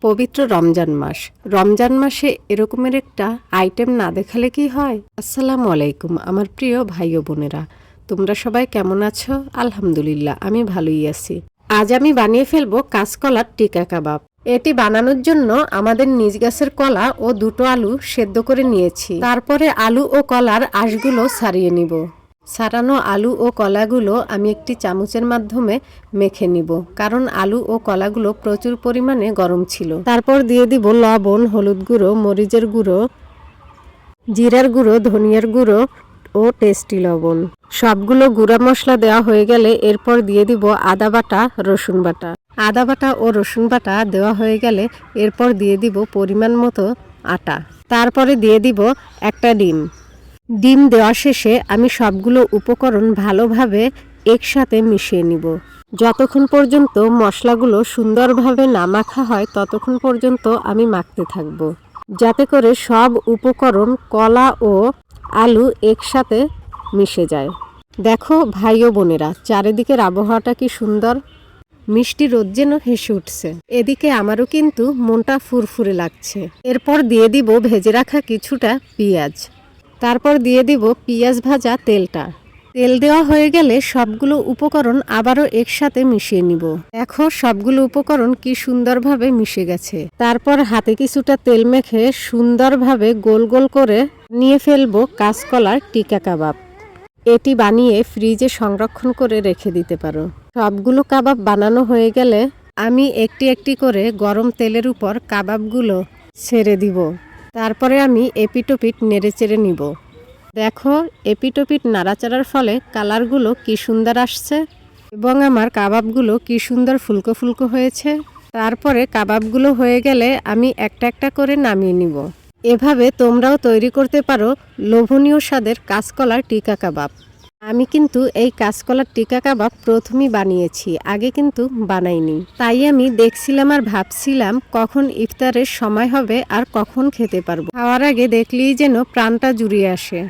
পবিত্র রমজান মাস। রমজান মাসে এরকমের একটা আইটেম না দেখালে কি হয়? আসসালামু আলাইকুম আমার প্রিয় ভাই ও বোনেরা, তোমরা সবাই কেমন আছো? আলহামদুলিল্লাহ আমি ভালোই আছি। আজ আমি বানিয়ে ফেলবো কাঁচকলার টিকা কাবাব। এটি বানানোর জন্য আমাদের নিজ গাছের কলা ও দুটো আলু সেদ্ধ করে নিয়েছি। তারপরে আলু ও কলার আঁশগুলো ছাড়িয়ে নিব। ছাড়ানো আলু ও কলাগুলো আমি একটি চামচের মাধ্যমে মেখে নিব, কারণ আলু ও কলাগুলো প্রচুর পরিমাণে গরম ছিল। তারপর দিয়ে দিব লবণ, হলুদ গুঁড়ো, মরিচের গুঁড়ো, জিরার গুঁড়ো, ধনিয়ার গুঁড়ো ও টেস্টি লবণ। সবগুলো গুঁড়া মশলা দেওয়া হয়ে গেলে এরপর দিয়ে দিব আদা বাটা, রসুন বাটা। আদা বাটা ও রসুন বাটা দেওয়া হয়ে গেলে এরপর দিয়ে দিব পরিমাণ মতো আটা। তারপরে দিয়ে দিব একটা ডিম। ডিম দেওয়া শেষে আমি সবগুলো উপকরণ ভালোভাবে একসাথে মিশিয়ে নিব। যতক্ষণ পর্যন্ত মশলাগুলো সুন্দরভাবে না মাখা হয় ততক্ষণ পর্যন্ত আমি মাখতে থাকব, যাতে করে সব উপকরণ কলা ও আলু একসাথে মিশে যায়। দেখো ভাই ও বোনেরা, চারিদিকের আবহাওয়াটা কি সুন্দর, মিষ্টি রোদ যেন হেসে উঠছে। এদিকে আমারও কিন্তু মনটা ফুরফুরে লাগছে। এরপর দিয়ে দিব ভেজে রাখা কিছুটা পেঁয়াজ। তারপর দিয়ে দিব পেঁয়াজ ভাজা তেলটা। তেল দেওয়া হয়ে গেলে সবগুলো উপকরণ আবারও একসাথে মিশিয়ে নিব। দেখো সবগুলো উপকরণ কি সুন্দরভাবে মিশে গেছে। তারপর হাতে কিছুটা তেল মেখে সুন্দরভাবে গোল গোল করে নিয়ে ফেলবো কাঁচকলার টিকা কাবাব। এটি বানিয়ে ফ্রিজে সংরক্ষণ করে রেখে দিতে পারো। সবগুলো কাবাব বানানো হয়ে গেলে আমি একটি একটি করে গরম তেলের উপর কাবাবগুলো ছেড়ে দিব। তারপরে আমি এপিটোপিট নেড়ে চেড়ে নিব। দেখো এপিটোপিট নাড়াচাড়ার ফলে কালারগুলো কি সুন্দর আসছে এবং আমার কাবাবগুলো কি সুন্দর ফুলকো ফুলকো হয়েছে। তারপরে কাবাবগুলো হয়ে গেলে আমি একটা একটা করে নামিয়ে নিব। এভাবে তোমরাও তৈরি করতে পারো লোভনীয় স্বাদের কাঁচকলার টিকা কাবাব। আমি কিন্তু এই কাঁচকলার টিকা কাবাব প্রথমেই বানিয়েছি, আগে কিন্তু বানাইনি। তাই আমি দেখছিলাম আর ভাবছিলাম কখন ইফতারের সময় হবে আর কখন খেতে পারবো। খাওয়ার আগে দেখলেই যেন প্রাণটা জুড়িয়ে আসে।